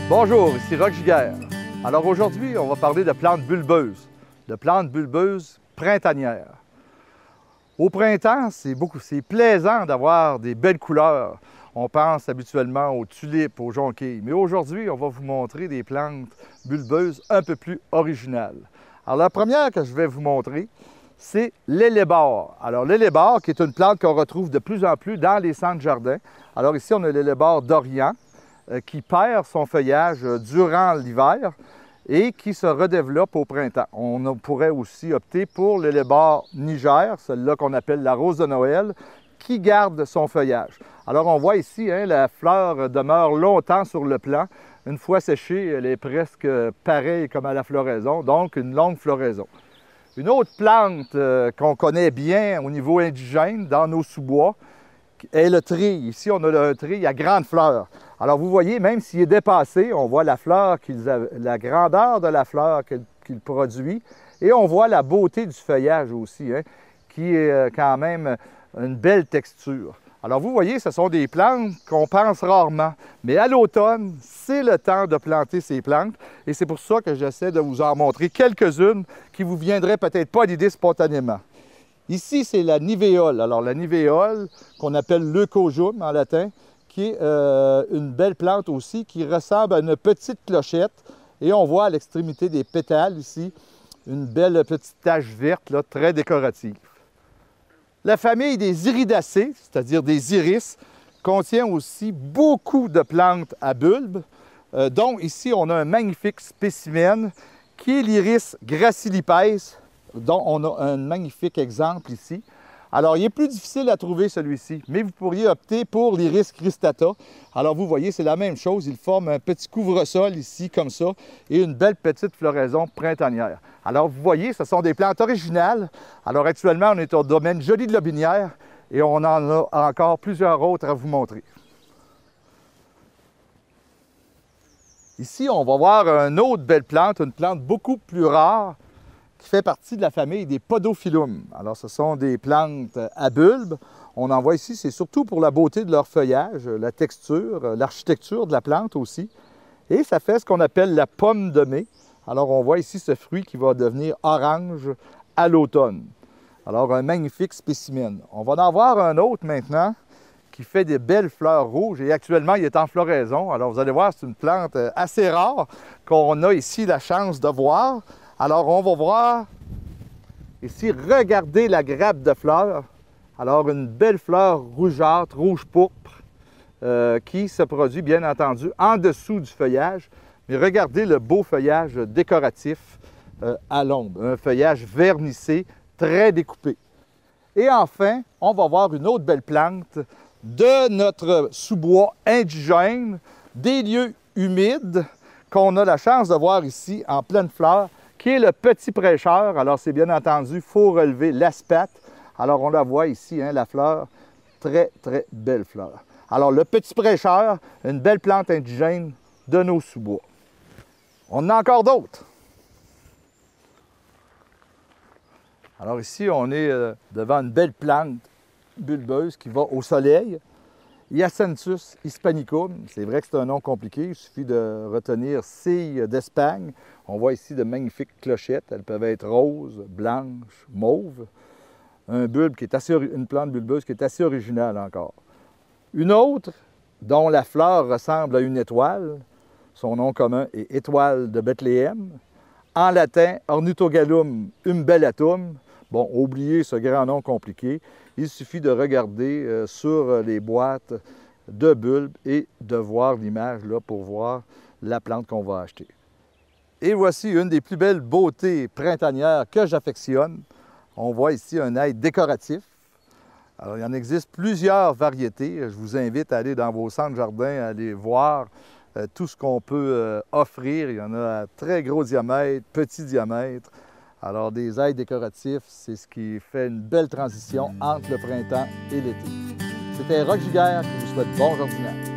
Bonjour, ici Roch Giguère. Alors aujourd'hui, on va parler de plantes bulbeuses printanières. Au printemps, c'est plaisant d'avoir des belles couleurs. On pense habituellement aux tulipes, aux jonquilles, mais aujourd'hui, on va vous montrer des plantes bulbeuses un peu plus originales. Alors la première que je vais vous montrer, c'est l'ellébore. Alors l'ellébore, qui est une plante qu'on retrouve de plus en plus dans les centres jardins. Alors ici, on a l'ellébore d'Orient, qui perd son feuillage durant l'hiver et qui se redéveloppe au printemps. On pourrait aussi opter pour l'ellébore Niger, celle-là qu'on appelle la rose de Noël, qui garde son feuillage. Alors on voit ici, la fleur demeure longtemps sur le plant. Une fois séchée, elle est presque pareille comme à la floraison, donc une longue floraison. Une autre plante qu'on connaît bien au niveau indigène dans nos sous-bois est le treille. Ici, on a le treille à grandes fleurs. Alors, vous voyez, même s'il est dépassé, on voit la fleur, la grandeur de la fleur qu'il produit et on voit la beauté du feuillage aussi, qui est quand même une belle texture. Alors, vous voyez, ce sont des plantes qu'on pense rarement, mais à l'automne, c'est le temps de planter ces plantes et c'est pour ça que j'essaie de vous en montrer quelques-unes qui vous viendraient peut-être pas l'idée spontanément. Ici, c'est la nivéole. Alors, la nivéole, qu'on appelle leucojum en latin, qui est une belle plante aussi, qui ressemble à une petite clochette. Et on voit à l'extrémité des pétales ici, une belle petite tache verte, là, très décorative. La famille des iridacées, c'est-à-dire des iris, contient aussi beaucoup de plantes à bulbes, dont ici, on a un magnifique spécimen qui est l'iris gracilipes, dont on a un magnifique exemple ici. Alors, il est plus difficile à trouver celui-ci, mais vous pourriez opter pour l'iris cristata. Alors, vous voyez, c'est la même chose. Il forme un petit couvre-sol ici, comme ça, et une belle petite floraison printanière. Alors, vous voyez, ce sont des plantes originales. Alors, actuellement, on est au domaine Joly de Lotbinière et on en a encore plusieurs autres à vous montrer. Ici, on va voir une autre belle plante, une plante beaucoup plus rare, qui fait partie de la famille des Podophyllum. Alors, ce sont des plantes à bulbes. On en voit ici, c'est surtout pour la beauté de leur feuillage, la texture, l'architecture de la plante aussi. Et ça fait ce qu'on appelle la pomme de mai. Alors, on voit ici ce fruit qui va devenir orange à l'automne. Alors, un magnifique spécimen. On va en voir un autre maintenant qui fait des belles fleurs rouges et actuellement, il est en floraison. Alors, vous allez voir, c'est une plante assez rare qu'on a ici la chance de voir. Alors, on va voir ici, regardez la grappe de fleurs. Alors, une belle fleur rougeâtre, rouge pourpre, qui se produit, bien entendu, en dessous du feuillage. Mais regardez le beau feuillage décoratif à l'ombre. Un feuillage vernissé, très découpé. Et enfin, on va voir une autre belle plante de notre sous-bois indigène, des lieux humides, qu'on a la chance de voir ici en pleine fleur, qui est le petit prêcheur. Alors, c'est bien entendu, il faut relever l'aspate. Alors, on la voit ici, la fleur, très, très belle fleur. Alors, le petit prêcheur, une belle plante indigène de nos sous-bois. On en a encore d'autres. Alors ici, on est devant une belle plante bulbeuse qui va au soleil. Hyacinthus hispanicum, c'est vrai que c'est un nom compliqué, il suffit de retenir cille d'Espagne. On voit ici de magnifiques clochettes, elles peuvent être roses, blanches, mauves. Un bulbe qui est une plante bulbeuse qui est assez originale encore. Une autre, dont la fleur ressemble à une étoile, son nom commun est étoile de Bethléem. En latin, Ornithogalum umbellatum. Bon, oubliez ce grand nom compliqué. Il suffit de regarder sur les boîtes de bulbes et de voir l'image là pour voir la plante qu'on va acheter. Et voici une des plus belles beautés printanières que j'affectionne. On voit ici un ail décoratif. Alors, il en existe plusieurs variétés. Je vous invite à aller dans vos centres jardins, à aller voir tout ce qu'on peut offrir. Il y en a à très gros diamètre, petit diamètre. Alors, des ailes décoratifs, c'est ce qui fait une belle transition entre le printemps et l'été. C'était Roch Giguère qui vous souhaite bon jardinage.